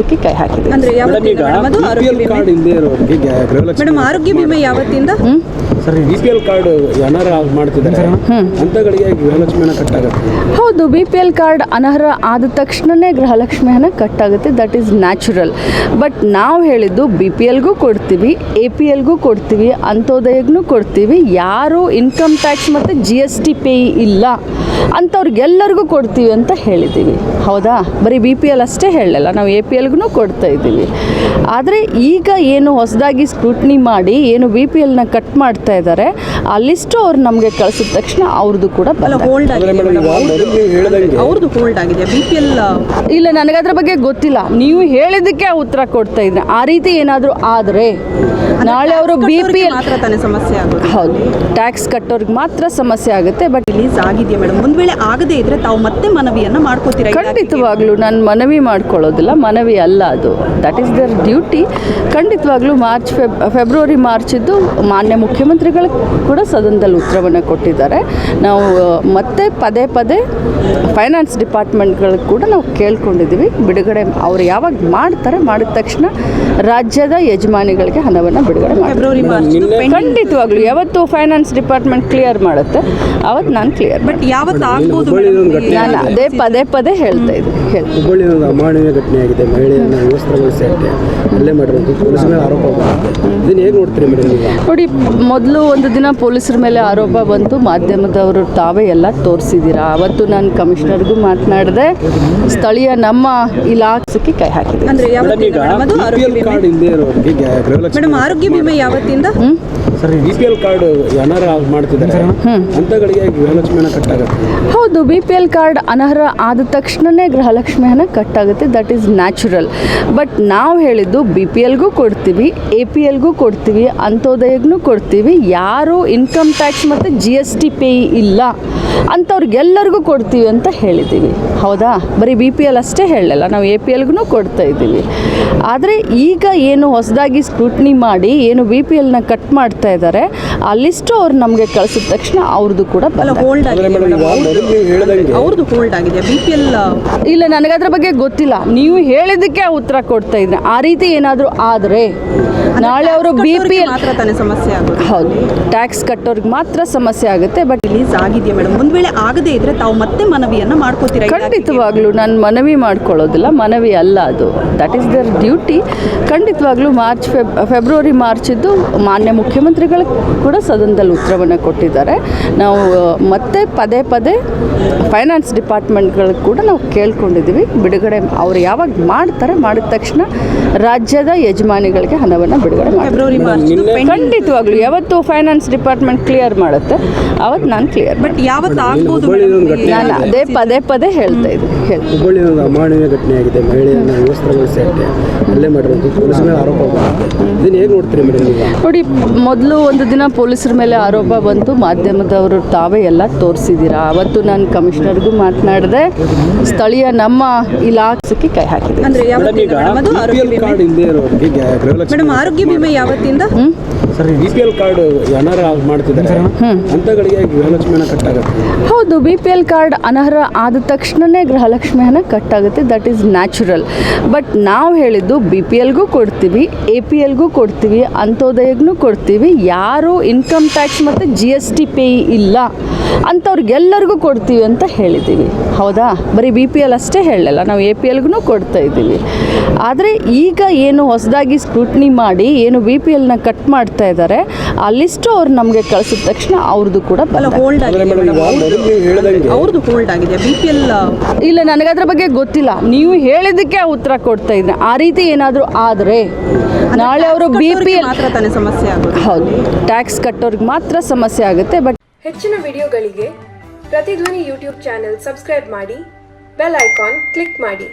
ಆಕ್ಷೇಪಕ್ಕೆ ಕೈ ಹಾಕಿದೆ. ಅಂದ್ರೆ ಯಾವತ್ತಿಂದ ಅದು ಆರೋಗ್ಯ ವಿಮೆ ಕಾರ್ಡ್ ಇಲ್ಲದೆ ಇರೋರಿಗೆ ಗೃಹಲಕ್ಷ್ಮಿ ಮೇಡಮ್ ಆರೋಗ್ಯ ವಿಮೆ ಯಾವತ್ತಿಂದ ಸರ್ BPL ಕಾರ್ಡ್ ಅನರ್ಹ ಮಾಡ್ತಿದ್ದಾರೆ ಅಂತಗಳಿಗೆ ಗೃಹಲಕ್ಷ್ಮಿ ಹಣ ಕಟ್ ಆಗುತ್ತೆ. ಹೌದು, BPL ಕಾರ್ಡ್ ಅನರ್ಹ ಆದ ತಕ್ಷಣವೇ ಗೃಹಲಕ್ಷ್ಮಿ ಹಣ ಕಟ್ ಆಗುತ್ತೆ. That is natural. ಬಟ್ ನಾವು ಹೇಳಿದ್ದು BPLಗೂ ಕೊಡ್ತೀವಿ, APLಗೂ ಕೊಡ್ತೀವಿ, ಅಂತ್ಯೋದಯಗೂ ಕೊಡ್ತೀವಿ. ಯಾರು ಇನ್ಕಮ್ ಟ್ಯಾಕ್ಸ್ ಮತ್ತು GST ಪೇ ಇಲ್ಲ ಅಂಥವ್ರಿಗೆಲ್ಲರಿಗೂ ಕೊಡ್ತೀವಿ ಅಂತ ಹೇಳಿದ್ದೀವಿ. ಹೌದಾ, ಬರೀ BPL ಅಷ್ಟೇ ಹೇಳಲ್ಲ, ನಾವು APLಗೂ ಕೊಡ್ತಾ ಇದ್ದೀವಿ. ಆದರೆ ಈಗ ಏನು ಹೊಸದಾಗಿ ಸ್ಕ್ರೂಟ್ನಿ ಮಾಡಿ ಏನು BPLನ ಕಟ್ ಮಾಡ್ತಾ ಇದ್ದಾರೆ, ಆ ಲಿಸ್ಟು ಅವ್ರು ನಮಗೆ ಕಳಿಸಿದ ತಕ್ಷಣ ಅವ್ರದ್ದು ಕೂಡ ಹೋಲ್ಡ್ ಆಗಿದೆ. ಅವ್ರದ್ದು ಹೋಲ್ಡ್ ಆಗಿದೆ. BPL ಇಲ್ಲ, ನನಗದ್ರ ಬಗ್ಗೆ ಗೊತ್ತಿಲ್ಲ. ನೀವು ಹೇಳಿದ್ದಕ್ಕೆ ಉತ್ತರ ಕೊಡ್ತಾ ಇದ್ದೀನಿ. ಆ ರೀತಿ ಏನಾದರೂ ಆದರೆ ನಾಳೆ ಅವರು BPL ಮಾತ್ರ ತಾನೇ ಸಮಸ್ಯೆ ಆಗೋದು. ಹೌದು, ಟ್ಯಾಕ್ಸ್ ಕಟ್ಟೋರಿಗೆ ಮಾತ್ರ ಸಮಸ್ಯೆ ಆಗುತ್ತೆ. ಬಟ್ ರಿಲೀಸ್ ಆಗಿದೆಯಾ ಮೇಡಮ್? ಒಂದು ವೇಳೆ ಆಗದೇ ಇದ್ರೆ ತಾವು ಮತ್ತೆ ಮನವಿಯನ್ನು ಮಾಡ್ಕೋತೀರಾ? ಖಂಡಿತವಾಗ್ಲೂ ನಾನು ಮನವಿ ಮಾಡ್ಕೊಳ್ಳೋದಿಲ್ಲ, ಮನವಿ ಅಲ್ಲ ಅದು. That is their duty. ಖಂಡಿತವಾಗ್ಲೂ ಫೆಬ್ರವರಿ ಮಾರ್ಚಿದ್ದು ಮಾನ್ಯ ಮುಖ್ಯಮಂತ್ರಿಗಳು ಕೂಡ ಸದನದಲ್ಲಿ ಉತ್ತರವನ್ನು ಕೊಟ್ಟಿದ್ದಾರೆ. ನಾವು ಮತ್ತೆ ಪದೇ ಪದೇ ಫೈನಾನ್ಸ್ ಡಿಪಾರ್ಟ್ಮೆಂಟ್ಗಳಿಗೆ ಕೂಡ ನಾವು ಕೇಳ್ಕೊಂಡಿದ್ದೀವಿ. ಬಿಡುಗಡೆ ಅವ್ರು ಯಾವಾಗ ಮಾಡ್ತಾರೆ, ಮಾಡಿದ ತಕ್ಷಣ ರಾಜ್ಯದ ಯಜಮಾನಿಗಳಿಗೆ ಹಣವನ್ನು ಬಿಡುಗಡೆ ಫೆಬ್ರವರಿ ಮಾರ್ಚ್ ಖಂಡಿತವಾಗ್ಲೂ ಯಾವತ್ತು ಫೈನಾನ್ಸ್ ಡಿಪಾರ್ಟ್ಮೆಂಟ್ ಕ್ಲಿಯರ್ ಮಾಡುತ್ತೆ ಅವತ್ತು ನಾನು ಕ್ಲಿಯರ್. ಬಟ್ ಯಾವತ್ತು ಆಗ್ಬೋದು? ನಾನು ಅದೇ ಪದೇ ಪದೇ ಹೇಳ್ತಾ ಇದ್ದೀನಿ. ಹುಬ್ಬಳ್ಳಿ ಒಂದು ಅಮಾನವೀಯ ಘಟನೆ ಆಗಿದೆ. ಮಹಿಳೆಯನ್ನ ವಸ್ತ್ರಗೊಳಿಸಿ ಅಲ್ಲೇ ಮಾಡಿರೋದು ಪೊಲೀಸ್ ಮೇಲೆ ಆರೋಪ ಬಂದಿದೆ. ಇದನ್ನು ಹೇಗೆ ನೋಡ್ತೀರಿ ಮೇಡಮ್ ನೀವು? ನೋಡಿ, ಮೊದಲು ಒಂದು ದಿನ ಪೊಲೀಸರ ಮೇಲೆ ಆರೋಪ ಬಂತು, ಮಾಧ್ಯಮದವರು ತಾವೇ ಎಲ್ಲ ತೋರಿಸಿದ್ದೀರಾ. ಅವತ್ತು ನಾನು ಕಮಿಷನರ್ಗೂ ಮಾತನಾಡಿದೆ, ಸ್ಥಳೀಯ ನಮ್ಮ ಇಲಾಖೆಗೆ ಕೈ ಹಾಕಿದೆ. ಅಂದ್ರೆ ಯಾವತ್ತಿಂದ ಮೇಡಮ್ ಅದು ಆರೋಗ್ಯ ವಿಮೆ? ಕಾರ್ಡ್ ಇಲ್ಲದೆ ಇರೋರಿಗೆ ಗೃಹಲಕ್ಷ್ಮಿ ಮೇಡಮ್ ಆರೋಗ್ಯ ವಿಮೆ ಯಾವತ್ತಿಂದ ಸರ್ BPL ಕಾರ್ಡ್ ಅನರ್ಹ ಮಾಡ್ತಿದ್ದಾರೆ ಅಂತಗಳಿಗೆ ಗೃಹಲಕ್ಷ್ಮಿ ಹಣ ಕಟ್ ಆಗುತ್ತೆ. ಹೌದು, BPL ಕಾರ್ಡ್ ಅನರ್ಹ ಆದ ತಕ್ಷಣವೇ ಗೃಹಲಕ್ಷ್ಮಿ ಹಣ ಕಟ್ ಆಗುತ್ತೆ. That is natural. ಬಟ್ ನಾವು ಹೇಳಿದ್ದು BPLಗೂ ಕೊಡ್ತೀವಿ, APLಗೂ ಕೊಡ್ತೀವಿ, ಅಂತ್ಯೋದಯಗೂ ಕೊಡ್ತೀವಿ. ಯಾರು ಇನ್ಕಮ್ ಟ್ಯಾಕ್ಸ್ ಮತ್ತು GST ಪೇ ಇಲ್ಲ ಅಂಥವ್ರಿಗೆಲ್ಲರಿಗೂ ಕೊಡ್ತೀವಿ ಅಂತ ಹೇಳಿದ್ದೀವಿ. ಹೌದಾ, ಬರೀ BPL ಅಷ್ಟೇ ಹೇಳಲ್ಲ, ನಾವು APLಗೂ ಕೊಡ್ತಾ ಇದ್ದೀವಿ. ಆದರೆ ಈಗ ಏನು ಹೊಸದಾಗಿ ಸ್ಕ್ರೂಟ್ನಿ ಮಾಡಿ ಏನು BPLನ ಕಟ್ ಮಾಡ್ತಾ ಇದ್ದಾರೆ, ಆ ಲಿಸ್ಟು ಅವ್ರು ನಮಗೆ ಕಳಿಸಿದ ತಕ್ಷಣ ಅವ್ರದ್ದು ಕೂಡ ಹೋಲ್ಡ್ ಆಗಿದೆ. ಅವ್ರದ್ದು ಹೋಲ್ಡ್ ಆಗಿದೆ. BPL ಇಲ್ಲ, ನನಗದ್ರ ಬಗ್ಗೆ ಗೊತ್ತಿಲ್ಲ. ನೀವು ಹೇಳಿದ್ದಕ್ಕೆ ಉತ್ತರ ಕೊಡ್ತಾ ಇದ್ದೀನಿ. ಆ ರೀತಿ ಏನಾದರೂ ಆದರೆ ನಾಳೆ ಅವರು BPL ಮಾತ್ರ ತಾನೇ ಸಮಸ್ಯೆ ಆಗೋದು. ಹೌದು, ಟ್ಯಾಕ್ಸ್ ಕಟ್ಟೋರಿಗೆ ಮಾತ್ರ ಸಮಸ್ಯೆ ಆಗುತ್ತೆ. ಬಟ್ ರಿಲೀಸ್ ಆಗಿದೆಯಾ ಮೇಡಮ್? ಒಂದು ವೇಳೆ ಆಗದೇ ಇದ್ರೆ ತಾವು ಮತ್ತೆ ಮನವಿಯನ್ನು ಮಾಡ್ಕೋತೀರಾ? ಖಂಡಿತವಾಗ್ಲೂ ನಾನು ಮನವಿ ಮಾಡ್ಕೊಳ್ಳೋದಿಲ್ಲ, ಮನವಿ ಅಲ್ಲ ಅದು. That is their duty. ಖಂಡಿತವಾಗ್ಲೂ ಫೆಬ್ರವರಿ ಮಾರ್ಚಿದ್ದು ಮಾನ್ಯ ಮುಖ್ಯಮಂತ್ರಿಗಳು ಕೂಡ ಸದನದಲ್ಲಿ ಉತ್ತರವನ್ನು ಕೊಟ್ಟಿದ್ದಾರೆ. ನಾವು ಮತ್ತೆ ಪದೇ ಪದೇ ಫೈನಾನ್ಸ್ ಡಿಪಾರ್ಟ್ಮೆಂಟ್ಗಳಿಗೆ ಕೂಡ ನಾವು ಕೇಳ್ಕೊಂಡಿದ್ದೀವಿ. ಬಿಡುಗಡೆ ಅವ್ರು ಯಾವಾಗ ಮಾಡ್ತಾರೆ, ಮಾಡಿದ ತಕ್ಷಣ ರಾಜ್ಯದ ಯಜಮಾನಿಗಳಿಗೆ ಹಣವನ್ನು ಬಿಡುಗಡೆ ಫೆಬ್ರವರಿ ಮಾರ್ಚ್ ಖಂಡಿತವಾಗ್ಲೂ ಯಾವತ್ತು ಫೈನಾನ್ಸ್ ಡಿಪಾರ್ಟ್ಮೆಂಟ್ ಕ್ಲಿಯರ್ ಮಾಡುತ್ತೆ ಅವತ್ತು ನಾನು ಕ್ಲಿಯರ್. ಬಟ್ ಯಾವತ್ತು ಆಗ್ಬೋದು? ನಾನು ಅದೇ ಪದೇ ಪದೇ ಹೇಳ್ತಾ ಇದ್ದೀನಿ. ಹುಬ್ಬಳ್ಳಿ ಒಂದು ಅಮಾನವೀಯ ಘಟನೆ ಆಗಿದೆ. ಮಹಿಳೆಯನ್ನ ವಸ್ತ್ರಗೊಳಿಸಿ ಅಲ್ಲೇ ಮಾಡಿರೋದು ಪೊಲೀಸ್ ಮೇಲೆ ಆರೋಪ ಬಂದಿದೆ. ಇದನ್ನು ಹೇಗೆ ನೋಡ್ತೀರಿ ಮೇಡಮ್ ನೀವು? ನೋಡಿ, ಮೊದಲು ಒಂದು ದಿನ ಪೊಲೀಸರ ಮೇಲೆ ಆರೋಪ ಬಂತು, ಮಾಧ್ಯಮದವರು ತಾವೇ ಎಲ್ಲ ತೋರಿಸಿದ್ದೀರಾ. ಅವತ್ತು ನಾನು ಕಮಿಷನರ್ಗೂ ಮಾತನಾಡಿದೆ, ಸ್ಥಳೀಯ ನಮ್ಮ ಇಲಾಖೆಗೆ ಕೈ ಹಾಕಿದೆ. ಅಂದ್ರೆ ಯಾವತ್ತಿಂದ ಮೇಡಮ್ ಅದು ಆರೋಗ್ಯ ವಿಮೆ? ಕಾರ್ಡ್ ಇಲ್ಲದೆ ಇರೋರಿಗೆ ಗೃಹಲಕ್ಷ್ಮಿ ಮೇಡಮ್ ಆರೋಗ್ಯ ವಿಮೆ ಯಾವತ್ತಿಂದ ಸರ್ BPL ಕಾರ್ಡ್ ಅನರ್ಹ ಮಾಡ್ತಿದ್ದಾರೆ ಅಂತಗಳಿಗೆ ಗೃಹಲಕ್ಷ್ಮಿ ಹಣ ಕಟ್ ಆಗುತ್ತೆ. ಹೌದು, BPL ಕಾರ್ಡ್ ಅನರ್ಹ ಆದ ತಕ್ಷಣವೇ ಗೃಹಲಕ್ಷ್ಮಿ ಹಣ ಕಟ್ ಆಗುತ್ತೆ. That is natural. ಬಟ್ ನಾವು ಹೇಳಿದ್ದು BPLಗೂ ಕೊಡ್ತೀವಿ, APLಗೂ ಕೊಡ್ತೀವಿ, ಅಂತ್ಯೋದಯಗೂ ಕೊಡ್ತೀವಿ. ಯಾರು ಇನ್ಕಮ್ ಟ್ಯಾಕ್ಸ್ ಮತ್ತು GST ಪೇ ಇಲ್ಲ ಅಂಥವ್ರಿಗೆಲ್ಲರಿಗೂ ಕೊಡ್ತೀವಿ ಅಂತ ಹೇಳಿದ್ದೀವಿ. ಹೌದಾ, ಬರೀ BPL ಅಷ್ಟೇ ಹೇಳಲ್ಲ, ನಾವು APLಗೂ ಕೊಡ್ತಾ ಇದ್ದೀವಿ. ಆದರೆ ಈಗ ಏನು ಹೊಸದಾಗಿ ಸ್ಕ್ರೂಟ್ನಿ ಮಾಡಿ ಏನು BPLನ ಕಟ್ ಮಾಡ್ತಾ ಇದ್ದಾರೆ, ಆ ಲಿಸ್ಟು ಅವ್ರು ನಮಗೆ ಕಳಿಸಿದ ತಕ್ಷಣ ಅವ್ರದ್ದು ಕೂಡ ಹೋಲ್ಡ್ ಆಗಿದೆ. ಅವ್ರದ್ದು ಹೋಲ್ಡ್ ಆಗಿದೆ. BPL ಇಲ್ಲ, ನನಗದ್ರ ಬಗ್ಗೆ ಗೊತ್ತಿಲ್ಲ. ನೀವು ಹೇಳಿದ್ದಕ್ಕೆ ಉತ್ತರ ಕೊಡ್ತಾ ಇದ್ದೀನಿ. ಆ ರೀತಿ ಏನಾದರೂ ಆದರೆ ನಾಳೆ ಅವರು BPL ಮಾತ್ರ ತಾನೇ ಸಮಸ್ಯೆ ಆಗೋದು. ಹೌದು, ಟ್ಯಾಕ್ಸ್ ಕಟ್ಟೋರಿಗೆ ಮಾತ್ರ ಸಮಸ್ಯೆ ಆಗುತ್ತೆ. ಬಟ್ ಹೆಚ್ಚಿನ ವಿಡಿಯೋಗಳಿಗೆ ಪ್ರತಿಧ್ವನಿ ಯೂಟ್ಯೂಬ್ ಚಾನೆಲ್ ಸಬ್ಸ್ಕ್ರೈಬ್ ಮಾಡಿ, ಬೆಲ್ ಐಕಾನ್ ಕ್ಲಿಕ್ ಮಾಡಿ.